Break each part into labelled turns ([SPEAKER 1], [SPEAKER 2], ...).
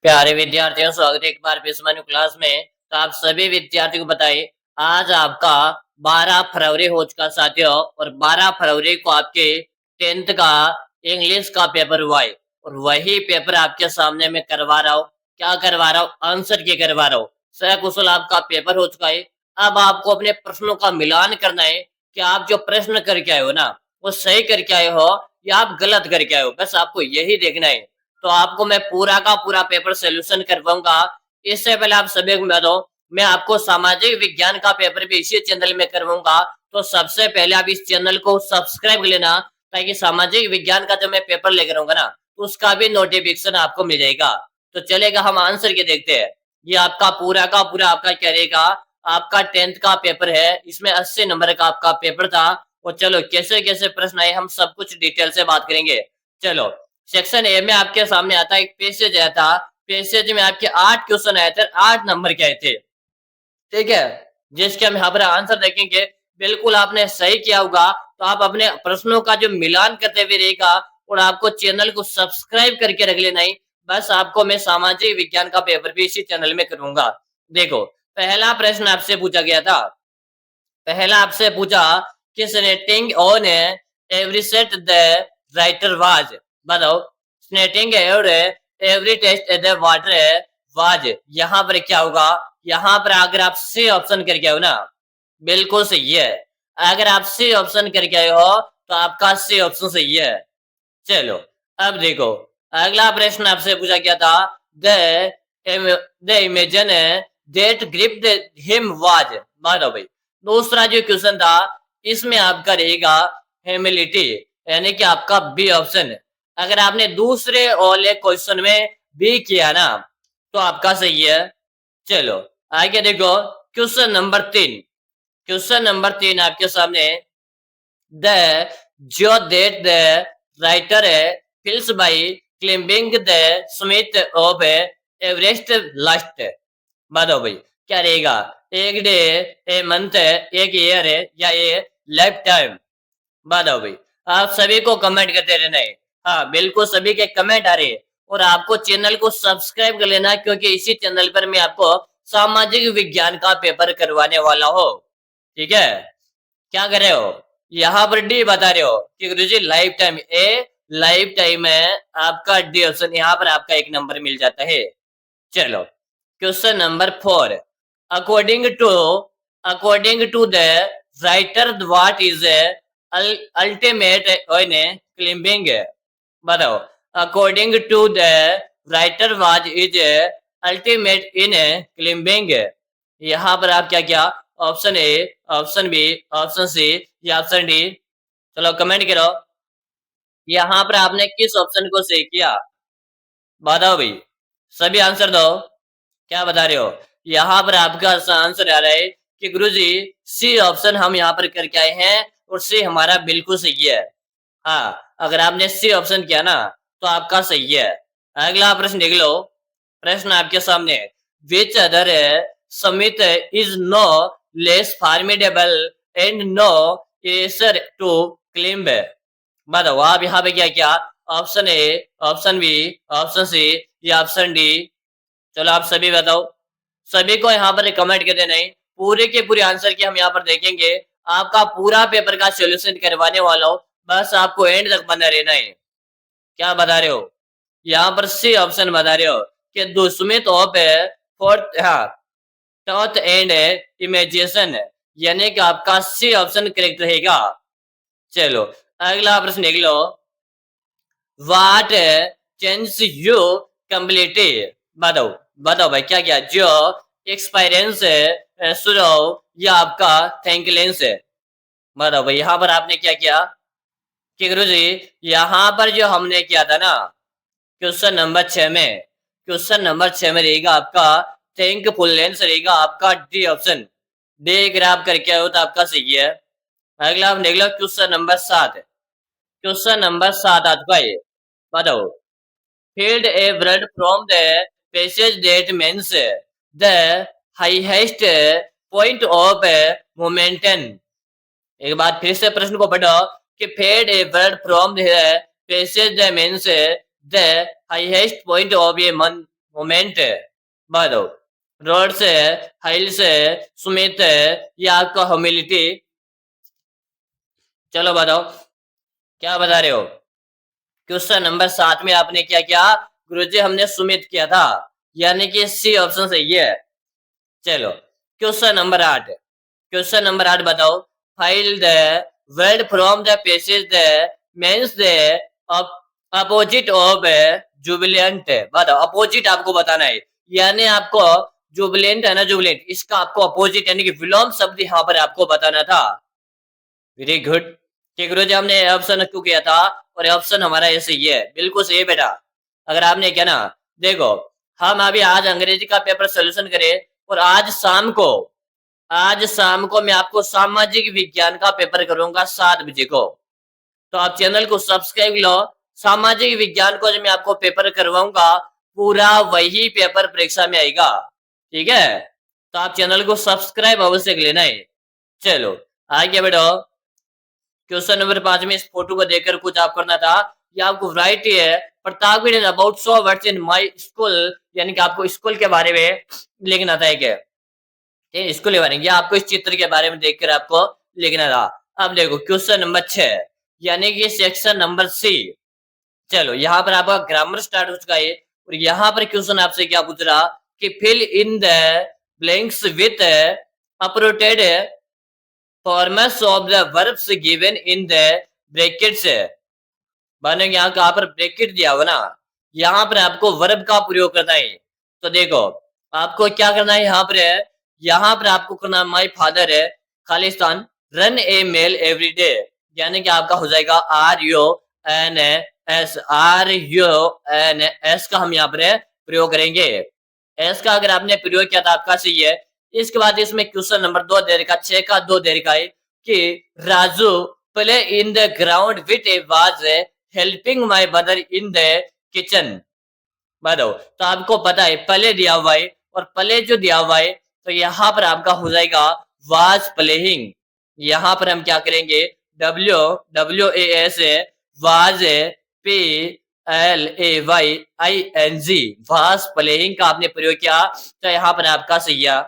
[SPEAKER 1] प्यारे विद्यार्थियों, स्वागत है एक बार फिर से क्लास में। तो आप सभी विद्यार्थियों को बताइए, आज आपका 12 फरवरी हो चुका साथियों, और 12 फरवरी को आपके 10th का इंग्लिश का पेपर हुआ है। और वही पेपर आपके सामने मैं करवा रहा हूँ। क्या करवा रहा हूँ? आंसर की करवा रहा हूँ। सकुशल आपका पेपर हो चुका है। अब आपको अपने प्रश्नों का मिलान करना है कि आप जो प्रश्न करके आए हो ना, वो सही करके आए हो या आप गलत करके आए हो। बस आपको यही देखना है। तो आपको मैं पूरा का पूरा पेपर सोल्यूशन करवाऊंगा। इससे पहले आप सभी को बता दो, मैं आपको सामाजिक विज्ञान का पेपर भी इसी चैनल में करवाऊंगा। तो सबसे पहले आप इस चैनल को सब्सक्राइब कर लेना, ताकि सामाजिक विज्ञान का जो मैं पेपर लेकर आऊंगा ना, तो उसका भी नोटिफिकेशन आपको मिल जाएगा। तो चलेगा, हम आंसर के देखते हैं। ये आपका पूरा का पूरा आपका क्या रहेगा, आपका 10th का पेपर है। इसमें 80 नंबर का आपका पेपर था। और चलो कैसे कैसे प्रश्न आए हम सब कुछ डिटेल से बात करेंगे। चलो, सेक्शन ए में आपके सामने आता है एक पैसेज आया था। पैसेज में आपके 8 क्वेश्चन आए थे, 8 नंबर के आए थे। ठीक है, जिसके हम यहाँ पर आंसर देखेंगे। बिल्कुल आपने सही किया होगा, तो आप अपने प्रश्नों का जो मिलान करते हुए रहेगा। और आपको चैनल को सब्सक्राइब करके रख लेना ही। बस आपको मैं सामाजिक विज्ञान का पेपर भी इसी चैनल में करूंगा। देखो, पहला प्रश्न आपसे पूछा गया था। पहला आपसे पूछा, किस rating on every set the writer was. बताओ, स्नेटिंग और every test the water was, यहाँ पर क्या होगा? यहाँ पर अगर आप सी ऑप्शन करके आओ ना, बिल्कुल सही है। अगर आप सी ऑप्शन करके आए हो तो आपका सी ऑप्शन सही है। चलो, अब देखो, अगला प्रश्न आपसे पूछा गया था। The imagine that gripped him was. बताओ भाई, दूसरा जो क्वेश्चन था, इसमें आपका रहेगा ह्यूमिलिटी, यानी कि आपका बी ऑप्शन। अगर आपने दूसरे वाले क्वेश्चन में बी किया ना, तो आपका सही है। चलो आगे देखो, क्वेश्चन नंबर 3। क्वेश्चन नंबर 3 आपके सामने, द जो that the writer feels by climbing the summit of Everest last. बताओ भाई, क्या रहेगा? एक डे, ए मंथ, एक ईयर है, या ये लाइफ टाइम? बताओ भाई, आप सभी को कमेंट करते रहना है। हाँ बिल्कुल, सभी के कमेंट आ रहे हैं। और आपको चैनल को सब्सक्राइब कर लेना, क्योंकि इसी चैनल पर मैं आपको सामाजिक विज्ञान का पेपर करवाने वाला हूँ। ठीक है, क्या कर रहे हो? यहाँ पर डी बता रहे हो कि Guruji lifetime. A lifetime है आपका डी ऑप्शन। यहाँ पर आपका एक नंबर मिल जाता है। चलो, question number 4। According to according to the writer, what is ultimate in climbing. बताओ, according to the writer what is ultimate in climbing. यहाँ पर आप क्या क्या? Option A, option B, option C या ऑप्शन डी? चलो कमेंट करो, यहाँ पर आपने किस ऑप्शन को सही किया? बताओ भाई, सभी आंसर दो। क्या बता रहे हो? यहाँ पर आपका आंसर आ रहा है कि गुरुजी सी ऑप्शन हम यहाँ पर करके आए हैं, और सी हमारा बिल्कुल सही है। हाँ, अगर आपने सी ऑप्शन किया ना, तो आपका सही है। अगला प्रश्न देख लो। प्रश्न आपके सामने, which other summit is no less formidable and no easier to climb. बताओ, आप यहाँ पे क्या क्या? Option A, option B, option C या ऑप्शन डी? चलो आप सभी बताओ। सभी को यहाँ पर कमेंट कर देना है। पूरे के पूरे आंसर की हम यहाँ पर देखेंगे। आपका पूरा पेपर का सोल्यूशन करवाने वाला हूँ। बस आपको एंड तक बना रहना है। क्या बता रहे हो? यहाँ पर सी ऑप्शन बता रहे हो कि दुश्मित ऑफ फोर्थ, हाँ, टॉथ एंड इमेजिनेशन, यानी कि आपका सी ऑप्शन करेक्ट रहेगा। चलो अगला प्रश्न देख लो। What change you completely. बताओ, बताओ भाई, क्या क्या? जो एक्सपीरियंस है, सुनो, या आपका थैंकलेंस है? बताओ भाई, यहाँ पर आपने क्या किया? कि गुरुजी, यहाँ पर जो हमने किया था ना, क्वेश्चन नंबर 6 में, क्वेश्चन नंबर 6 में रहेगा आपका थैंकफुलनेस, रहेगा आपका डी ऑप्शन। डी अगर आप करके आए हो तो आपका सही है। अगला आप देख लो, क्वेश्चन नंबर 7। क्वेश्चन नंबर 7 आपका है। बताओ, filled a word from the passage that means the highest point of momentum। एक बार फिर से प्रश्न को पढ़ो कि filled a word from the passage that means the highest point of a moment है। बताओ, रोड्स है, हाइल्स है, सुमित है, या आपका ह्यूमिलिटी। चलो बताओ क्या बता रहे हो। क्वेश्चन नंबर 7 में आपने क्या किया गुरुजी, हमने सुमित किया था, यानी कि सी ऑप्शन सही है। चलो क्वेश्चन नंबर 8, क्वेश्चन नंबर 8 बताओ, file the word from the passage the means the opposite of Jubilant. बताओ अपोजिट आपको बताना है, यानी आपको जुबिलेंट है ना, जुबिलेंट, इसका आपको अपोजिट यानी कि विलोम शब्द यहाँ पर आपको बताना था। Very good. ठीक गुरुजी, हमने ऑप्शन क्यों किया था और ऑप्शन हमारा ये सही है, बिल्कुल सही है बेटा। अगर आपने क्या ना, देखो हम अभी आज अंग्रेजी का पेपर सोल्यूशन करें और आज शाम को मैं आपको सामाजिक विज्ञान का पेपर करूंगा 7 बजे को। तो आप चैनल को सब्सक्राइब लो। सामाजिक विज्ञान को जो मैं आपको पेपर करवाऊंगा पूरा वही पेपर परीक्षा में आएगा। ठीक है, तो आप चैनल को सब्सक्राइब अवश्य लेना है। चलो आगे बढ़ो। क्वेश्चन नंबर 5 में इस फोटो को देखकर कुछ आप करना था। ये आपको राइट है, Pratap about 100 words in my school, यानी कि आपको स्कूल के बारे में लिखना था। क्या स्कूल के बारे में, आपको इस चित्र के बारे में देखकर आपको लिखना था। अब देखो क्वेश्चन नंबर 6, यानी कि सेक्शन नंबर सी। चलो यहाँ पर आपका ग्रामर स्टार्ट हो चुका है और यहाँ पर क्वेश्चन आपसे क्या पूछ रहा कि fill in the blanks with appropriate forms of the verbs given in the brackets. माने यहाँ पर ब्रैकेट दिया हुआ ना, यहाँ पर आपको वर्ब का प्रयोग करना है। तो देखो आपको क्या करना है, यहाँ पर आपको करना माई फादर है खालिस्तान रन ए मेल एवरी डे, यानी कि आपका हो जाएगा RUNS का हम यहाँ पर प्रयोग करेंगे। एस का अगर आपने प्रयोग किया था आपका सही है। इसके बाद इसमें क्वेश्चन नंबर 2 दे रखा, 6 का 2 दे रखा है कि Raju play in the ground with A was helping my mother in the kitchen. बताओ, तो आपको पता है प्ले दिया हुआ है और प्ले जो दिया हुआ है तो यहाँ पर आपका हो जाएगा वाज प्लेइंग। यहाँ पर हम क्या करेंगे WWAS was PLAYING was playing का आपने प्रयोग किया, तो यहाँ पर आपका सही है।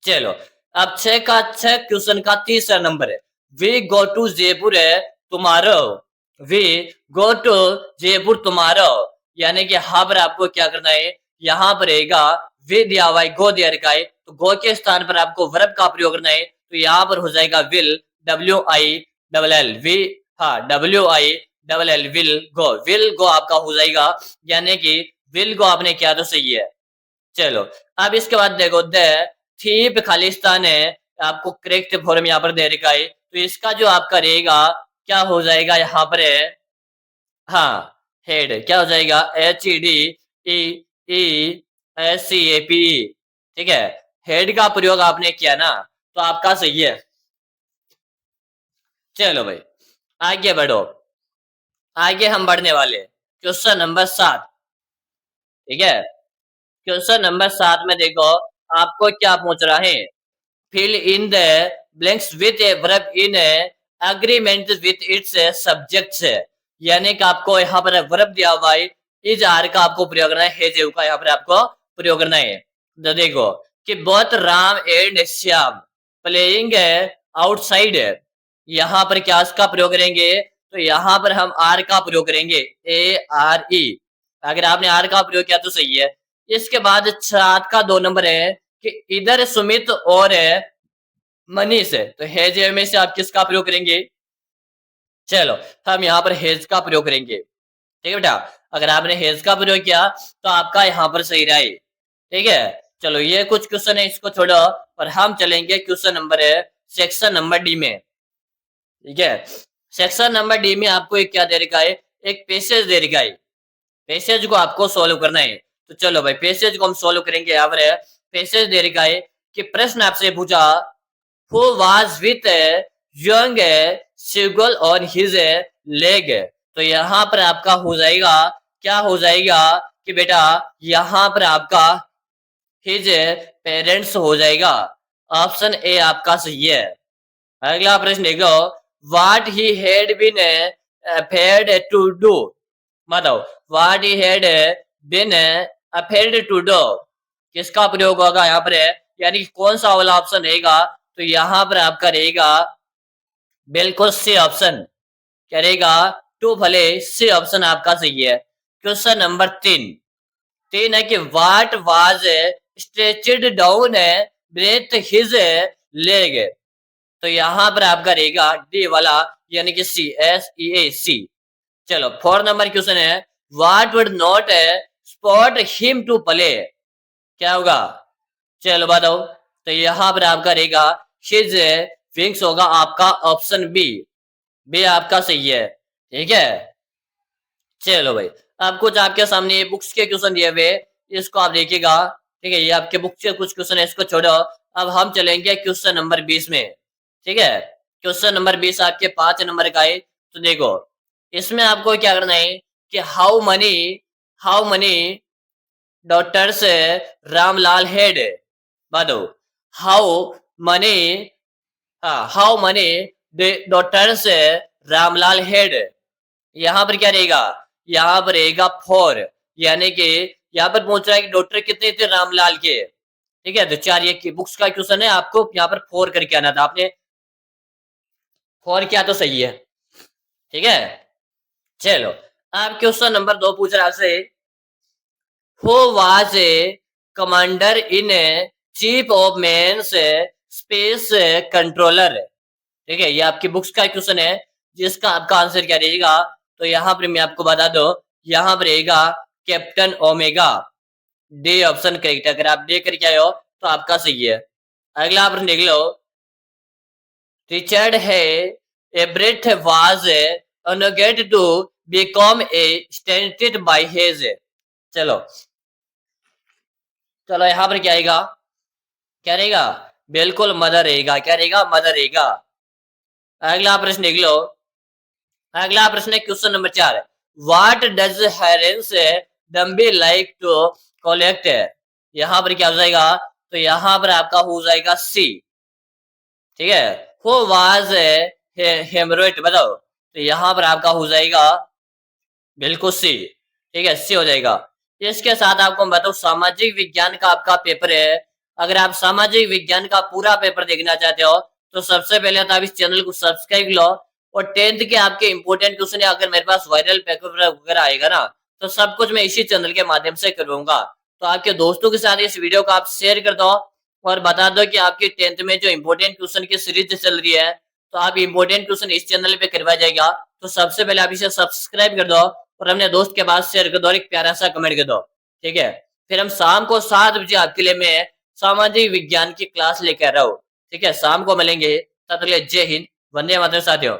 [SPEAKER 1] चलो अब 6 क्वेश्चन का तीसरा नंबर है, वी गो टू जयपुर है तुम्हारो, वी गो टू जयपुर तुम्हारो, यानी कि यहाँ पर आपको क्या करना है, यहाँ पर रहेगा वे दिया हुआ है, गो दिया रखा है, तो गो के स्थान पर आपको वर्ब का प्रयोग करना है। तो यहाँ पर हो जाएगा विल, WILL वी, हाँ WILL विल गो आपका हो जाएगा, यानी कि विल गो आपने किया तो सही है। चलो अब इसके बाद देखो द थीप खालिस्तान है, आपको करेक्ट फॉर्म यहाँ पर दे रखा है, तो इसका जो आपका रहेगा क्या हो जाएगा यहाँ पर है, हाँ हेड क्या हो जाएगा HEDESCAPE। ठीक है, हेड का प्रयोग आपने किया ना तो आपका सही है। चलो भाई आगे बढ़ो, आगे हम बढ़ने वाले क्वेश्चन नंबर 7। ठीक है, क्वेश्चन नंबर 7 में देखो आपको क्या पूछ रहा है, fill in the blanks with a verb in agreement with its subjects, यानी कि आपको यहाँ पर वर्ब दिया हुआ है, इज आर का आपको प्रयोग करना है, हेजेव का यहाँ पर आपको प्रयोग करना है। तो देखो कि both Ram and Shyam playing outside, यहाँ पर क्या इसका प्रयोग करेंगे, तो यहाँ पर हम आर का प्रयोग करेंगे ARE, अगर आपने आर का प्रयोग किया तो सही है। इसके बाद 7 का 2 नंबर है कि इधर सुमित और मनीष है, तो हेज में से आप किसका प्रयोग करेंगे, चलो हम यहाँ पर हेज का प्रयोग करेंगे। ठीक है बेटा, अगर आपने हेज का प्रयोग किया तो आपका यहाँ पर सही रहा है। ठीक है, चलो ये कुछ क्वेश्चन है, इसको छोड़ो और हम चलेंगे क्वेश्चन नंबर है सेक्शन नंबर डी में। ठीक है, सेक्शन नंबर डी में आपको एक क्या दे रखा है, एक पैसेज दे रखा है, पैसेज को आपको सोल्व करना है। तो चलो भाई पैसेज को हम सोल्व करेंगे। यहाँ पर पैसेज दे रखा है कि प्रश्न आपसे पूछा who was with young seagull on his leg, तो यहाँ पर आपका हो जाएगा क्या हो जाएगा कि बेटा यहाँ पर आपका हिज पेरेंट्स हो जाएगा, ऑप्शन ए आपका सही है। अगला प्रश्न देखो, what he had been fed to do, बताओ what he had been failed to do, किसका प्रयोग होगा यहाँ पर है, यानी कौन सा वाला ऑप्शन रहेगा, तो यहाँ पर आपका रहेगा बिल्कुल सी ऑप्शन, क्या रहेगा, टू भले सी ऑप्शन आपका सही है। क्वेश्चन नंबर 3 है कि what was stretched down breath his leg, तो यहाँ पर आपका रहेगा डी वाला, यानी कि सी। चलो 4 नंबर क्वेश्चन है, what would not spot him to play, क्या होगा, चलो बताओ, तो यहाँ पर आपका रहेगा हिज विंग्स होगा आपका ऑप्शन बी आपका सही है, ठीक है। चलो भाई, अब कुछ आपके सामने बुक्स के क्वेश्चन दिए हुए, इसको आप देखिएगा, ठीक है, ये आपके बुक्स के कुछ क्वेश्चन है, इसको छोड़ो। अब हम चलेंगे क्वेश्चन नंबर 20 में, ठीक है। क्वेश्चन नंबर 20 आपके 5 नंबर का है, तो देखो इसमें आपको क्या करना है कि how many daughters Ramlal had, बताओ, how many how many daughters Ramlal had, यहाँ पर क्या रहेगा, यहाँ पर रहेगा 4, यानी कि यहाँ पर पूछ रहा है कि डॉक्टर कितने थे रामलाल के, ठीक है, तो 4 ये बुक्स का क्वेश्चन है, आपको यहाँ पर 4 करके आना था, आपने 4 किया तो सही है, ठीक है। चलो अब क्वेश्चन नंबर 2 पूछ रहा है आपसे, who was a commander in chief of mens space controller, ठीक है, ये आपकी बुक्स का क्वेश्चन है, जिसका आपका आंसर क्या रहेगा, तो यहाँ पर मैं आपको बता दो, यहाँ पर रहेगा captain omega, D option correct है। अगर आप डे करके आए हो तो आपका सही है। अगला प्रश्न देख लो, रिचर्ड है एब्रेट वाज अनगेट टू बिकम ए स्टेंटेड बाय हिज, चलो यहाँ पर क्या आएगा, क्या रहेगा, बिल्कुल मदर रहेगा, क्या रहेगा, मदर रहेगा। अगला प्रश्न देख लो, अगला प्रश्न है क्वेश्चन नंबर 4, व्हाट डज हेरेंस डम्बी लाइक टू कलेक्ट, यहाँ पर क्या हो जाएगा, तो यहाँ पर आपका हो जाएगा सी, ठीक है, हु वाज हेमरोइड, बताओ, तो यहाँ पर आपका हो जाएगा बिल्कुल सी, ठीक है, सी हो जाएगा। इसके साथ आपको मैं बताऊं, सामाजिक विज्ञान का आपका पेपर है, अगर आप सामाजिक विज्ञान का पूरा पेपर देखना चाहते हो तो सबसे पहले तो आप इस चैनल को सब्सक्राइब लो, और 10th के आपके इंपोर्टेंट क्वेश्चन अगर मेरे पास वायरल पेपर वगैरह आएगा ना, तो सब कुछ मैं इसी चैनल के माध्यम से करवाऊंगा। तो आपके दोस्तों के साथ इस वीडियो को आप शेयर कर दो, और बता दो कि आपकी 10th में जो इंपोर्टेंट क्वेश्चन की सीरीज चल रही है, तो आप इंपोर्टेंट क्वेश्चन इस चैनल पे करवाया जाएगा। तो सबसे पहले आप इसे सब्सक्राइब कर दो, और अपने दोस्त के पास शेयर कर दो, और एक प्यारा सा कमेंट कर दो, ठीक है। फिर हम शाम को 7 बजे आपके लिए मैं सामाजिक विज्ञान की क्लास लेकर आ रहा हूँ, ठीक है, शाम को मिलेंगे, तब तक के लिए जय हिंद, वंदे मातरम साथियों।